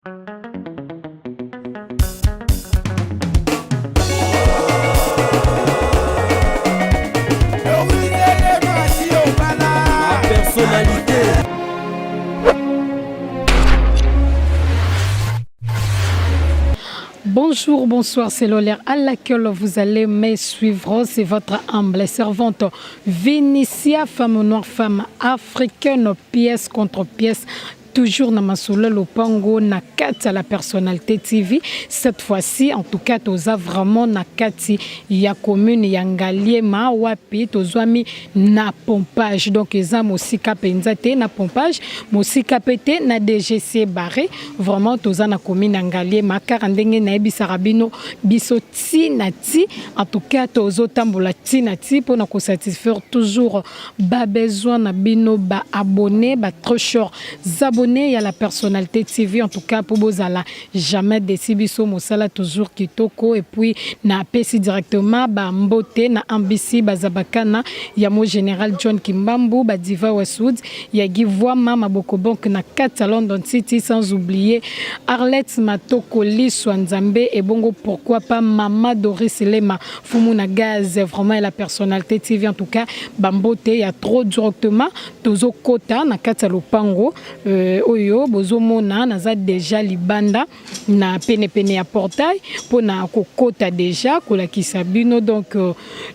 Personnalité. Bonjour, bonsoir, c'est Lolaire à laquelle vous allez me suivre. C'est votre humble servante Vénitia, femme noire, femme africaine, pièce contre pièce. Toujours na masolo lopango na kati à la personnalité TV. Cette fois-ci, en tout cas, toza vraiment na kati ya commune ya Ngaliema wapi tozwami na pompage. Donc eza mosika penza te na pompage, mosika pete na DGC barré. Vraiment toza na commune ya Ngaliema car ndenge na ebisaka bino biso tina ti. En tout cas, tozo tambola tina ti pour na ko satisfaire toujours ba besoin na bino ba abonné, ba trop short abonnés à la personnalité TV. En tout cas, pour bozala jamais déci biso mosala toujours kitoko et puis na pesi directement ba mbote na ambisi bazabakana ya mo général John Kimbambu ba diva Westwood ya Givwa mama Bokobonk na kata London City, sans oublier Arlette Matoko Liswa Nzambe et bongo pourquoi pas Mama Doris Lema Fumuna Gaz. Vraiment la personnalité TV. En tout cas, bambote ya trop directement tozo kota na kata lopango oyo bozomona naza déjà libanda na pene ya portail pona kokota déjà kolakisa bino. Donc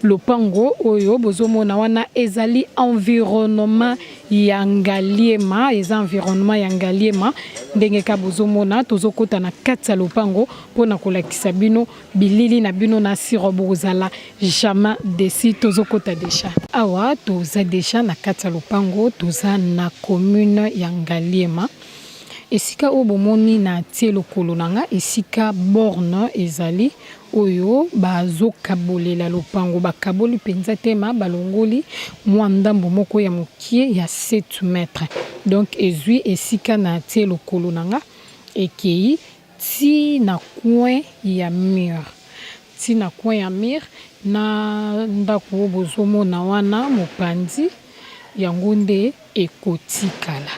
lopango oyo bozomona wana ezali environnement ya Ngaliema, eza environnement ya Ngaliema ndenge ka bozomona tozokota na kati ya lopango pona kolakisa bino bilili na bino na siro bozala jamais desi tozokota déjà awa toza déjà na kati ya lopango toza na commune ya Ngaliema. Esika obomoni na tie lokolo nanga esika borne ezali oyo bazo kabolela lopango bakaboli penza tema balongoli mwandambo moko ya mokie ya 7 mètres. Donc ezui esika na tie lokolo nanga ekei ti na coin ya mur, ti na coin ya mur na ndako bozomona wana mopanzi yango nde ekotikala.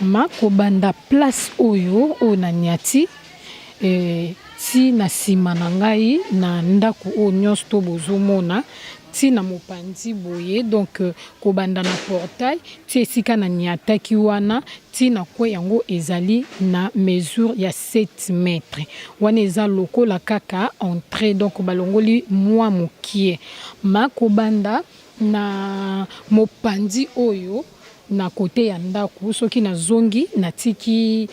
Mako banda place oyo onaniati ti na sima na ngai na ndako o nyonso to bozomona ti na mopanzi boye. Donc kobanda na portail ti esika na niataki wana ti na kwe yango ezali na mesure ya 7 mètres. Wana eza lokola kaka entrée, donc balongoli mwa mokie. Mako banda na mopanzi oyo na kote ya ndako soki na zongi na tiki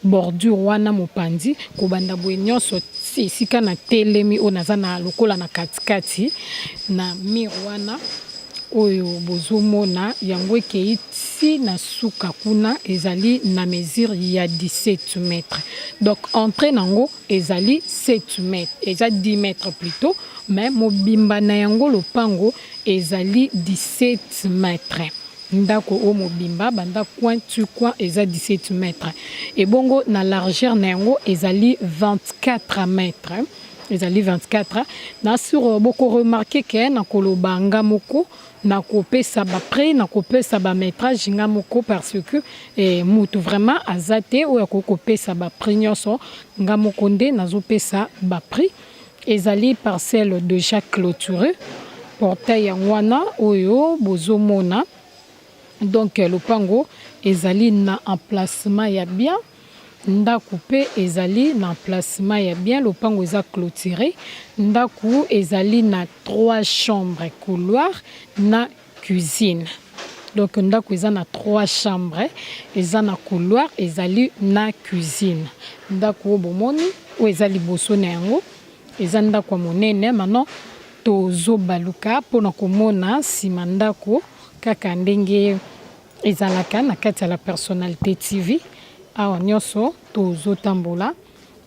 bordure wana mopanzi kobanda boye nyonso esika na telemi o naza na lokola na katikati na mur wana oyo bozomona yango ekei ti na suka kuna ezali na mesure ya 17 mètres. Donc entrée nango ezali 7 mètres, eza 10 mètres plutôt, mais mobimba na yango lopango ezali 17 mètres. Ndako o mobimba banda coin tu coin eza 17 mètres. Et bongo na largeur na yango ezali 24 mètres. Ezali 24. Na sur boko remarquer que na koloba nga moko na kopesa ba prix na kopesa ba métrage nga moko parce que mutu vraiment azate o ya kopesa ba prix nyonso nga moko nde nazopesa ba prix. Ezali parcelle déjà clôturée. Portail ya wana oyo bozomona. Donc lopango ezali na emplacement ya bien, ndaku pe ezali na emplacement ya bien, lopango eza clôturé, ndaku ezali na 3 chambres, couloir na cuisine. Donc ndaku eza na 3 chambres, eza na couloir, ezali na cuisine. Ndaku bomoni o ezali boso na yango, eza ndaku monene. Maintenant tozo baluka pona komona sima ndako kaka ndenge ezalaka na kati ya la personnalité TV. Awa nyonso tozo tambola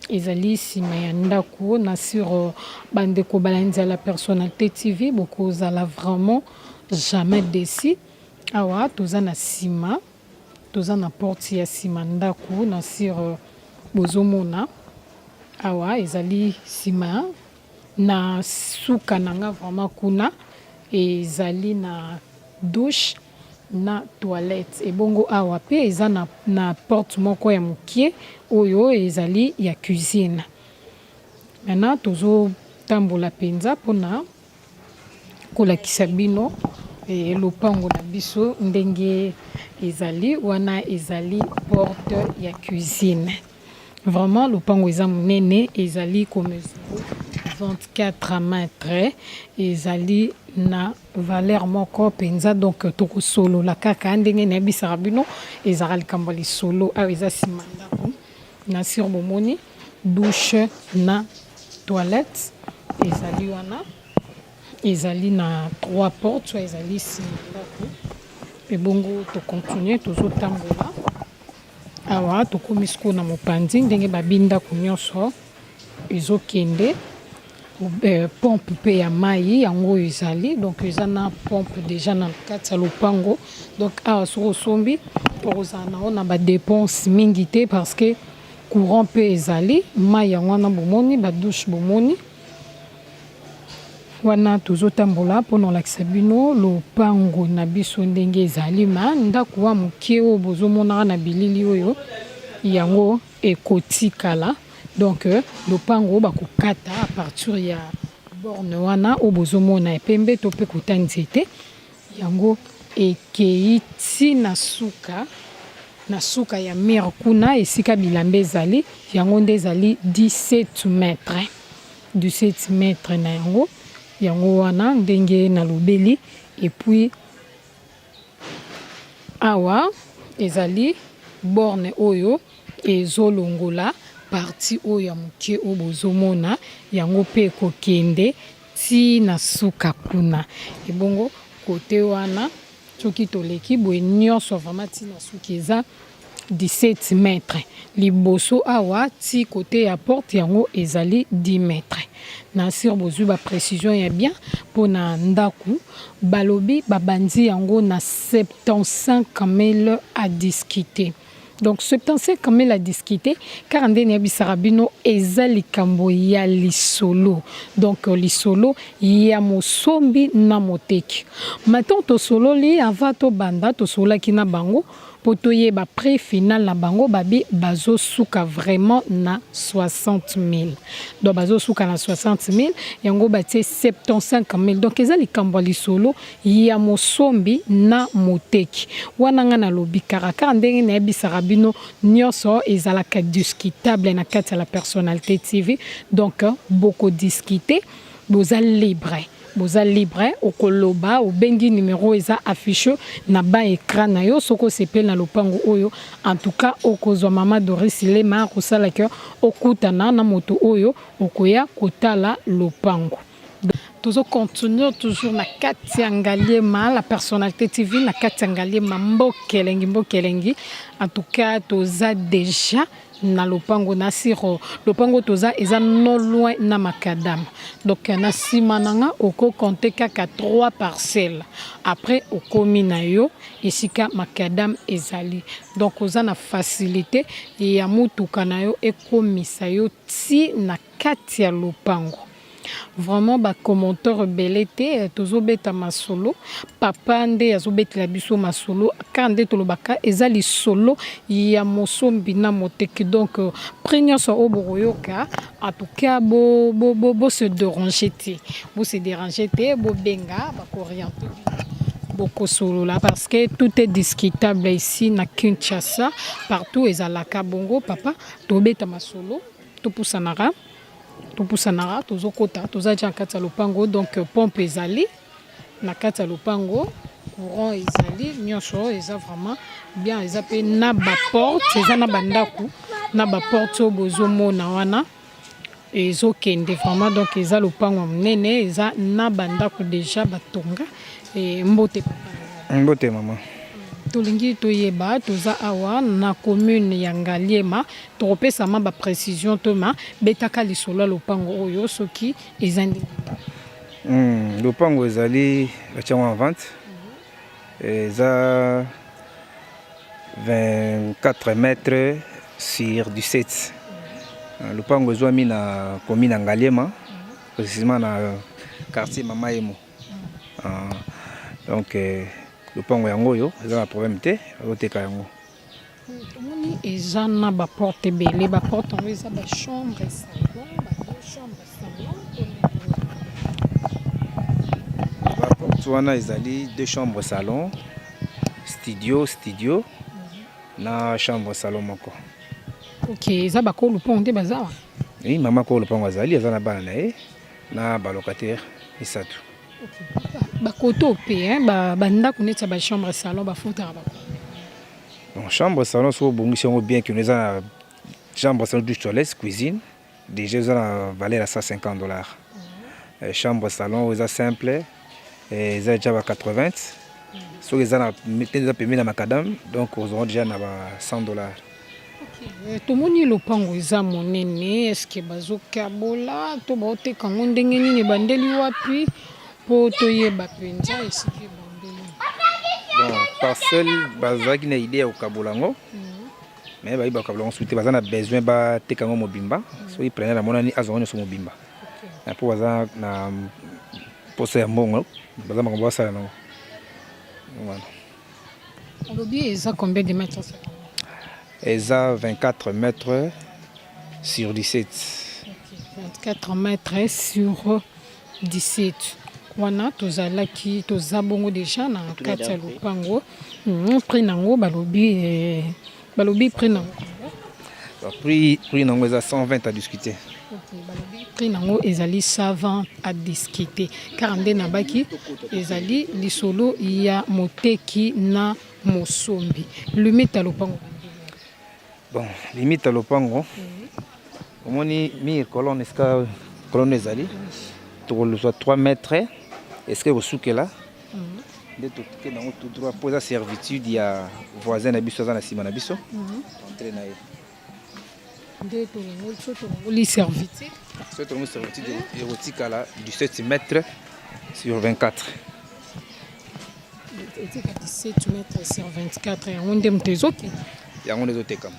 ezali sima ya ndako na sur bandeko balanzi ya la personnalité TV bokozala vraiment jamais déçu. Awa toza na sima, toza na porte ya sima ndako na sur bozomona awa ezali sima na suka nanga vraiment kuna ezali na douche na toilette et bongo awa pe eza na porte moko ya mokie oyo ezali ya cuisine. Maintenant tozo tambola penza pona kolakisa bino e lopango na biso ndenge ezali wana ezali porte ya cuisine. Vraiment lopango eza monene ezali comme 24 mètres ezali na valeur moko penza donc toko solo la kaka ndenge na bisaka bino ezala likambo lisolo awa eza sima ndako na sur bomoni douche na toilette ezali wana ezali na 3 portes soit ezali sima ndako pe bongo to continuer tozo tambola awa tokomi siko na mopanzi ndenge babinda ko nyonso ezokende pompe pe ya mai yango ezali donc eza na pompe déjà na kati ya lopango donc awa soko sombi okozala na na ba dépense mingi te parce que courant pe ezali mai yango wana bomoni ba douche bomoni wana tozotambola mpona olakisa bino lopango na biso ndenge ezali ma ndako wa mokie oyo bozomonaka na bilili oyo yango ekotikala donc lopango bakokata à partir ya borne wana oyo bozomona epembe to mpe kota nzete yango ekei ti na suka ya mire kuna esika bilamba ezali yango nde ezali 17 mètres 17 mètres na yango wana ndenge na lobeli epuis awa ezali borne oyo ezolongola parti oyo ya mokie oyo bozomona yango mpe ekokende ti na suka kuna ebongo kote wana soki toleki boye nyonso vraiment ti na suki eza 17 mètres liboso awa ti kote ya porte yango ezali 10 mètres na sur bozwi ba précision ya bien mpona ndaku balobi babandi yango na 75 000 à discuter. Donc 75 000 à discuter car ndeni ya bisaka bino eza likambo ya lisolo donc lisolo ya mosombi na moteki maintenant tosololi avant tobanda tosolaki na bango po toyeba prix final na bango babi bazosuka vraiment na 60 000 donc bazosuka na 60 000 yango batie 75 000 donc eza likambo ya lisolo ya mosombi na moteki wana nga na lobi kaka ndenge na yebisaka bino nyonso ezalaka discutable na kati ya la personnalité TV donc beaucoup discuter boza libre okoloba obengi numéro eza affiché na ba écran na yo soko sepel na lopango oyo en tout cas okozwa mama Doris Lema kosala ke okutana na moto oyo okoya kotala lopango. Tozo continuer toujours na kati ya Ngaliema la personnalité TV na kati ya Ngaliema mbokelengi en tout cas toza déjà na lopango na siro lopango toza eza non loin na makadam donc na sima nanga oko compter kaka 3 parcelles après okomi na yo esika makadam ezali donc oza na facilité ya mutuka na yo ekomisa yo ti na kati ya lopango. Vraiment ba commentaire belete tozobeta masolo papa nde azobetela biso masolo kande tolobaka ezali solo ya mosombi na moteki donc prenons so oboroyoka en tout cas bo se déranger te bo benga ba orienter beaucoup solo là parce que tout est discutable ici na Kinshasa partout ezalaka bongo papa tobeta masolo topusanaka tozokota toza ja kati ya lopango donc pompe ezali na kati ya lopango courant ezali nyonso eza vraiment bien eza pe na ba porte eza na bandaku na ba porte bozomona wana ezokende vraiment donc eza lopango monene eza na bandaku déjà batonga et mbote mama tolingi toyeba toza awa na commune ya Ngaliema topesa ma ba précision toma betaka lisolo lopango oyo soki ezandi lopango ezali batiamo en vente eza 24 mètres sur 17 lopango ezwami na commune ya Ngaliema précisément na quartier Mama Emo donc lopango yango oyo eza na problème te azoteka yango. tomoni eza na baporte ebele baporte yango eza bachambre salon ba2 chambre salon. Baporte wana ezali 2 chambres salon studio na chambre salon moko. Ok eza bakolo lopango nde baza wana. Oui, mama ko lopango azali aza na bana na ye na balocataire misato. bakoto pe bandako neti ya bachambre salon bafutaka ba. Bon, chambre salon so bongisi yango bien que nous avons chambre salon douche toilette cuisine déjà ils ont valeur à $150. Chambre salon ils simple et ils déjà à 80. So ils ont déjà payé na macadam donc ils auront déjà na $100. tomoni lopango eza monene eske bazokabola to baoteka ngo ndenge nini bandeli wapi po toyeba mpenza esiki bandeli. Bon, parcelle bazaki na idée ya kokabola ngo mais bayi bakabola ngo suite baza na besoin bateka ngo mobimba so ils prennent la monani azongo so mobimba po baza na posa ya mbongo baza makambo basala nango. Voilà. Olobi eza combien de mètres? Eza 24 mètres sur 17. Okay. 24 mètres sur 17. Wana tozalaki tozabongo déjà na kati ya lopango. Prix nango balobi prix nango. Prix nango eza 120 à discuter. Okay, balobi prix nango ezali 120 à discuter. Car nde nabaki ezali lisolo ya moteki na mosombi. Limite à lopango. Bon, limite à lopango. Omoni mi colonne eska colonne ezali. Soit 3 mètres. Est-ce que vous souquez là? De tout que dans tout droit poser servitude il y a voisin na biso na sima na biso. Entrer na ye. De tout les servitude. C'est une servitude érotique là 17 mètres sur 24. 17 mètres sur 24 et on dem tezoki. Yango nezoteka.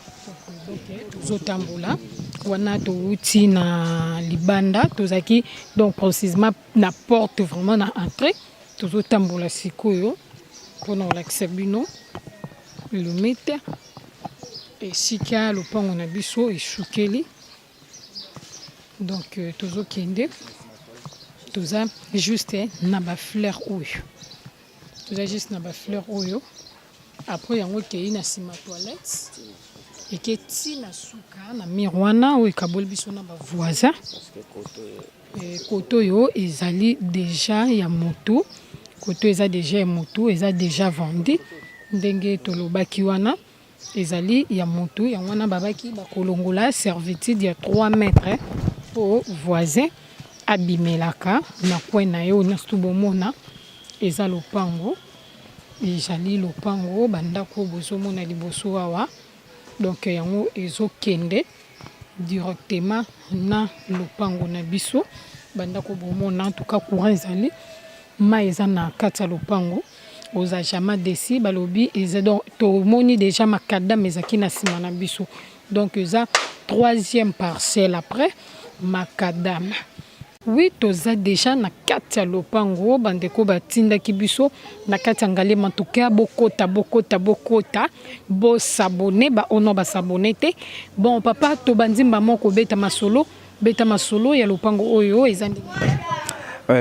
Zotambola wana touti na libanda tozaki donc précisément na porte vraiment na entrée tozotambola sikoyo pona olakisa bino le mètre esika lopango na biso esukeli donc tozokende toza juste na bafleur oyo toza juste na bafleur oyo après yango kei na sima toilette eke tina suka na mirwana oyo ekaboli biso na bavoisin koto oyo ezali déjà ya moto koto eza déjà ya moto eza déjà vendu ndenge tolobaki wana ezali ya moto yango wana babaki bakolongola servitude ya 3 mètres po voisin abimelaka na coin na yo nyonso bomona eza lopango ezali lopango bandako bozomona liboso awa donc yango ezokende directement na lopango na biso bandako bomona en tout cas courant ezali ma eza na kati ya lopango oza jamais desi balobi eza donc tomoni déjà makadam ezaki na sima na biso donc eza 3e parcelle après makadam. Oui, toza déjà na kati ya lopango bandeko batindaki biso na kati ya ngalema tokia bokota bo s'abonner ba ono ba s'abonner te. Bon papa to bandimba moko beta masolo ya lopango oyo ezandi.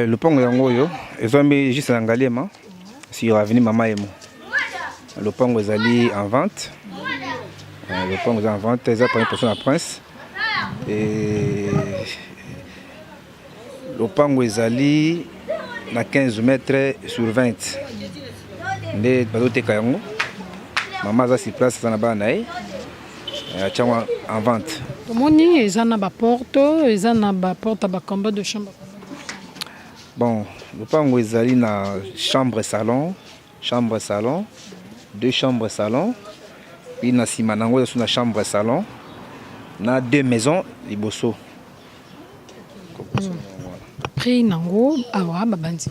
Lopango yango oyo ezambi juste na ngalema sur avenue Mama Emo. Lopango ezali en vente. Lopango est en vente, eza pour une personne à Prince et lopango ezali na 15 mètres sur 20 nde bazoteka yango mama aza si place eza na bana na ye atiango en vente. Tomoni eza na baporte ya bakomba de chambre. Bon lopango ezali na chambre salon 2 chambres salon puis na nsima nango eza na chambre salon na 2 maisons liboso. Prix nango awa babandi.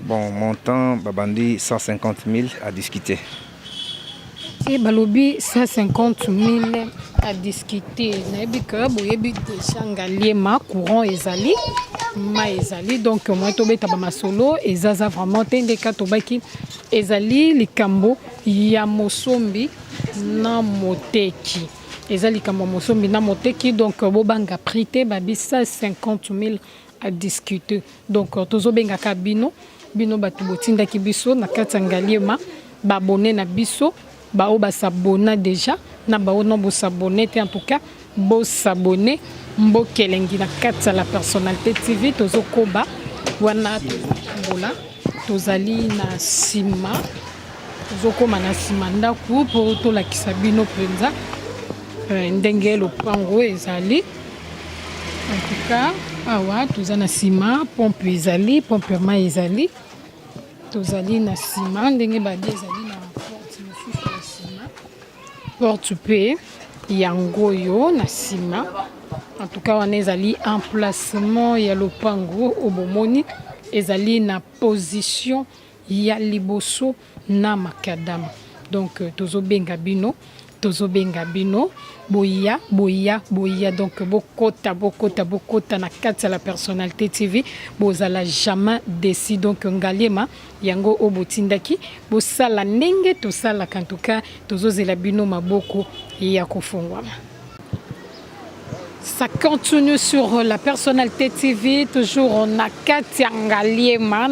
Bon, montant babandi 150 000 à discuter. Et balobi 150 000 à discuter. Nayebi que boyebi déjà ngaliema courant ezali ma ezali donc moi tobeta ba masolo ezaza vraiment tende ka tobaki ezali likambo ya mosombi na moteki. Ezali likambo mosombi na moteki, donc bobanga prité babisa 50 000 à discuter. Donc tozo benga kabino bino batu botinda ki biso na kati ngaliema ba abonné na biso ba o ba s'abonner déjà na ba o non bo s'abonner en tout cas bo s'abonner mbo kelengi na kati la personnalité TV tozo koba wana tozobola tozali na sima tozo koma na sima ndaku po to la kisabino penza ndenge lopango ezali. En tout cas, awa toza na sima, pompe ezali, pompe ma ezali. Tozali na sima, ndenge badi ezali na porte mosusu na sima. Porte pe yango yo na sima. En tout cas, wana ezali emplacement ya lopango obomoni ezali na position ya liboso na makadam. Donc tozo benga bino boya donc bokota na kati la personnalité TV bozala jamais décide donc ngaliema yango obotindaki bosala ndenge tosala en tout cas tozozela bino maboko ya kofungwama. Ça continue sur la personnalité TV, toujours na Katiangaliema,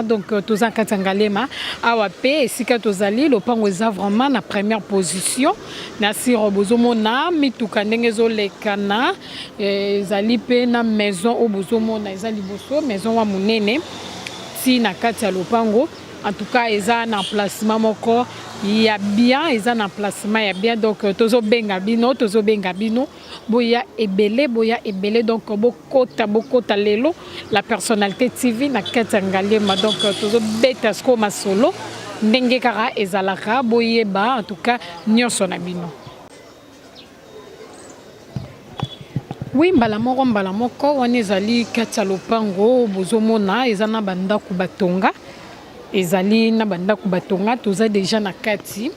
donc tous en Katiangaliema, awape, et si Katozali, le pan est vraiment na première position, na siro bozomona, mitukanengezo le kana, zali pe na maison au bozomona, zali boso, maison wa munene, si na Katia lopango, en tout cas, ils ont un emplacement moko, il y a bien, ils ont un emplacement, il y a bien, donc tozo bengabino, boya ebele, donc bokota lelo, la personnalité TV na Katangaliema, donc tozo betasko masolo, ndenge kara ezalaka, boyeba, en tout cas, nyonso na bino. Oui, mbala moko, wana ezali Katia lopango, bozomona, ezana banda kubatonga. Ezali na banda kubatonga toza déjà na kati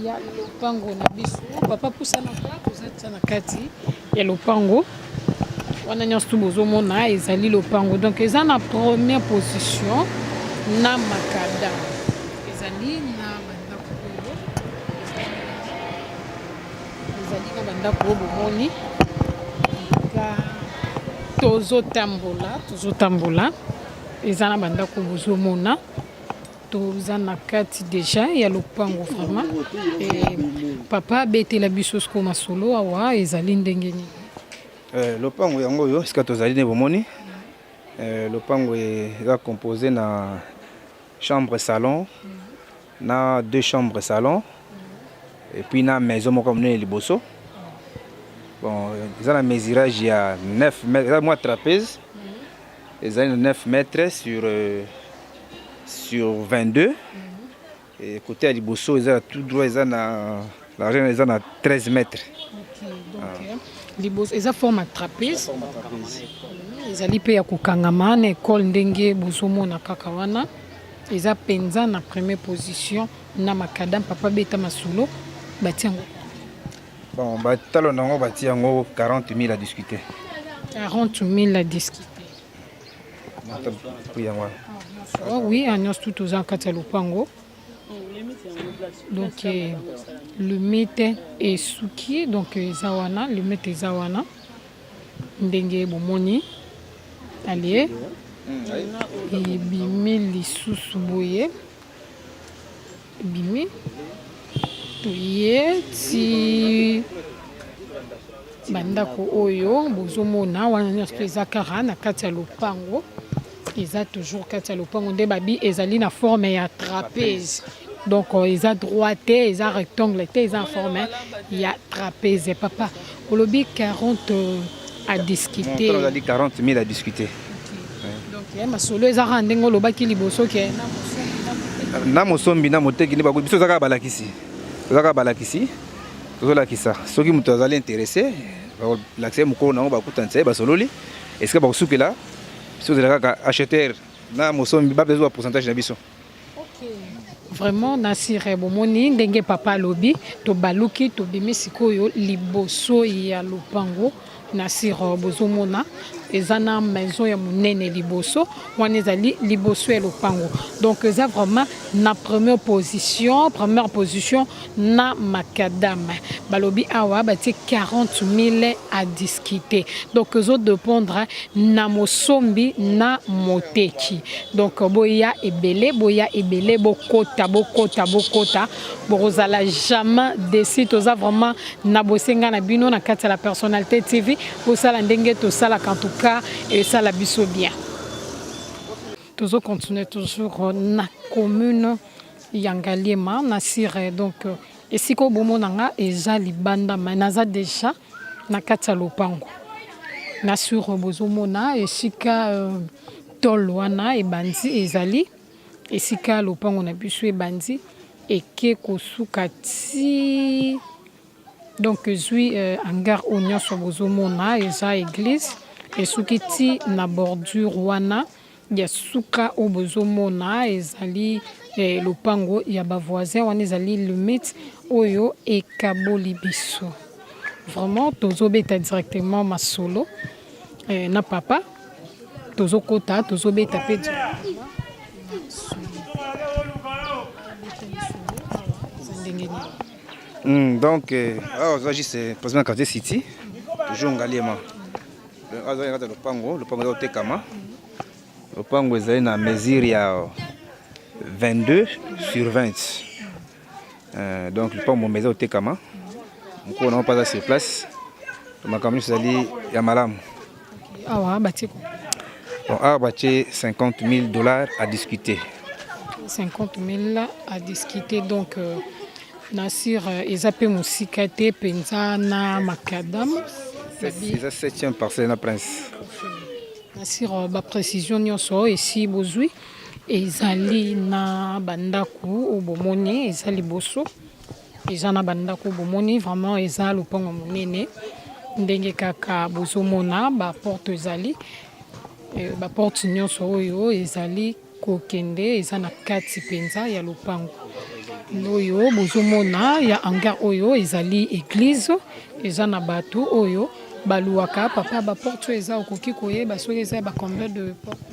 ya lopango na biso papa poussa na toza na kati ya lopango wana nyonso bozomona ezali lopango donc eza na première position na makada ezali na banda kubo ezali na banda kubo bomoni tozo tambola eza na banda kubo bozomona toza na kati déjà ya lopango vraiment et papa bete la biso sko masolo awa ezali ndenge ni lopango yango yo sika tozali ne bomoni lopango eza composé na chambre salon na deux chambres salon et puis na maison moko monene liboso bon eza na mesurage ya 9 mètres eza moi trapèze ezali na 9 mètres sur 22 et côté à Liboso ils ont tout droit ils ont l'argent ils ont 13 mètres. OK donc Liboso ils ont forme trapèze. Ils allaient payer ko kangama na école ndenge bozomo na kakawana ils ont penza na première position na makadam papa beta masulo batiango. Bon batalo nango batiango 40 000 à discuter. 40 000 à discuter. Oh oui, on a tout aux encatalopango. Donc le mythe est souki, donc zawana, le mythe est zawana. Ndenge bomoni. Allez. Et bimi lisusu boye. Bimi. Toye ti bandako oyo bozomona wana nyonso ezakara na kati ya lopango. Ils ont toujours Katia lopango nde babi ezali na forme ya trapèze donc ils ont droite ils ont rectangle ils ont forme ya trapèze papa olobi 40 à discuter on a dit 40 000 à discuter donc ya masolo ezaka ndenge olobaki liboso ke na mosombi na moteki ni biso zaka balakisi tozolakisa soki moto azali intéressé l'accès mokolo nango bakutanisa basololi est-ce que bakosukela si vous avez acheté na mosombi ba besoin pourcentage na biso. OK. Vraiment nasire bomoni ndenge papa lobi to baluki to bimi sikoyo liboso ya lopango Nasir bozomona ezana maison ya munene liboso wana ezali liboso ya lopango donc eza vraiment na première position na macadam balobi awa batie 40 000 à discuter donc ezo dépendre na mosombi na moteki donc boya ebele bokota bozala jamais décide toza vraiment na bosenga na bino na kati la personnalité TV bosala ndenge tosala en tout cas et ça la biso bien toujours continuer toujours na commune Yangaliema na sire donc esiko bomonanga eza libanda manaza déjà na kati ya lopango na sur bozomona esika tolwana ebandi ezali esika lopango na biso ebandi eke kosukati donc zui hangar oignon sur bozomona eza église esukiti na bordure wana ya suka o bozomona ezali lopango ya bavoisin wana ezali limite oyo ekaboli biso vraiment tozobeta directement masolo na papa tozokota tozobeta pe donc aujourd'hui c'est président quartier city toujours Ngaliema le pango otekama le pango ezali na mesure ya 22 sur 20 donc le pango maison otekama mko na pas sur place makambo ezali ya malamu awa batiko bon batie $50,000 à discuter 50,000 à discuter donc Nasir ezape musika te penza na macadam c'est la 7e parcelle na prince Nasir ba précision nyonso esi bozui ezali na bandaku obomoni ezali boso ezana bandaku obomoni vraiment eza lopango monene ndenge kaka bozomona ba porte ezali ba porte nyonso oyo ezali kokende eza na kati penza ya lopango loyo bozomona ya hangar oyo ezali église eza na bato oyo baluaka papa ba porte eza okoki koyeba soki eza ba combien de porte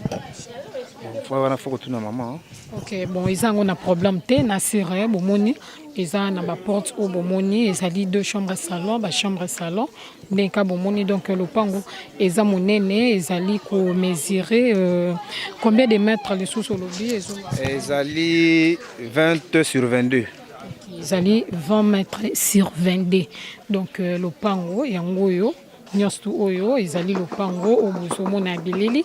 wana foko tuna maman ok bon ezango na problème te na sire bomoni eza na ba porte o bomoni ezali 2 chambres salon ba chambre salon ndeka bomoni donc lopango eza monene ezali ko mesurer combien de mètres les sous lobby ezali 20 sur 22 ezali 20 mètres sur 22 donc lopango yango yo nyonso oyo ezali lopango o bozomona bilili.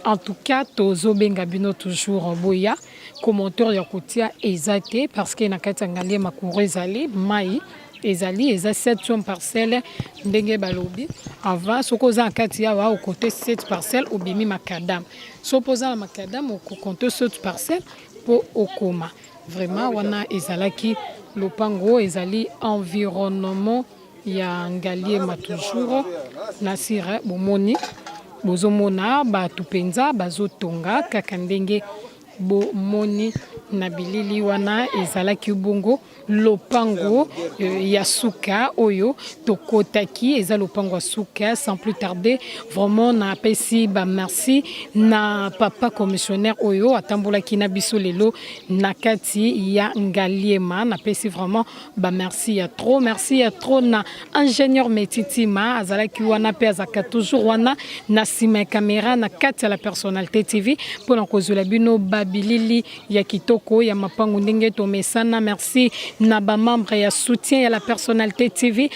En tout cas, tozo benga bino toujours boya commentaire ya kotia ezate parce que na kati ngalie makuru ezali mai ezali eza 7e parcelle ndenge balobi avant sokoza en kati ya wa côté 7 parcelles obimi macadam sopoza na macadam au compter 7 parcelles pour okoma vraiment wana ezalaki lopango ezali environnement ya ngalie ma toujours nasira bomoni bozomona batu penza bazotonga kaka ndenge bomoni na bilili wana ezalaki bongo lopango ya suka oyo tokotaki eza lopango ya suka sans plus tarder vraiment na pesi ba merci na papa commissionnaire oyo atambolaki na biso lelo na kati ya Ngaliema na pesi vraiment ba merci ya trop na ingénieur Metitima azalaki wana pe azaka toujours wana na sima caméra na kati ya la personnalité TV pour kozula bino babilili ya kitoko ya mapango ndenge to mesana merci na ba membre ya soutien ya la personnalité TV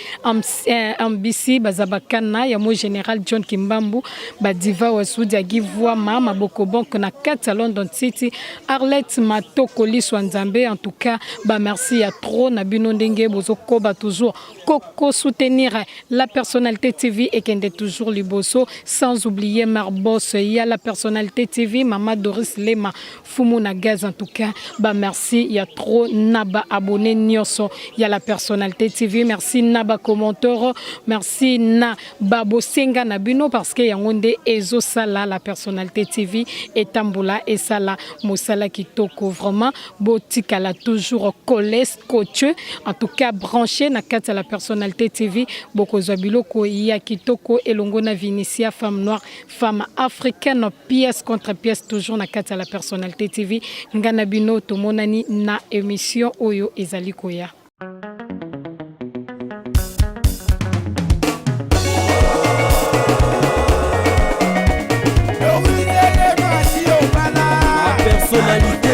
MBC bazabakana ya mo général John Kimbambu ba diva wa Sudi ya Givwa mama boko bank na kati ya London City Arlette Matoko Liswa Nzambe en tout cas ba merci ya trop na bino ndenge bozoko ba toujours koko soutenir la personnalité TV et kende toujours liboso sans oublier Marbos ya la personnalité TV Mama Doris Lema Fumu na gaz en tout cas Bah merci, il y a trop naba abonné nyonso, il y a la personnalité TV, merci naba commentaire, merci na babo senga nabino parce que yangonde ezo sala la personnalité TV et tamboula et sala mosala kitoko vraiment botikala toujours collé scotché en tout cas branché na kati la personnalité TV bokozwa biloko ya kitoko elongo na Vinicia femme noire femme africaine pièce contre pièce toujours na kati la personnalité TV ngana bino tomonani na émission oyo ezali koya. Personnalité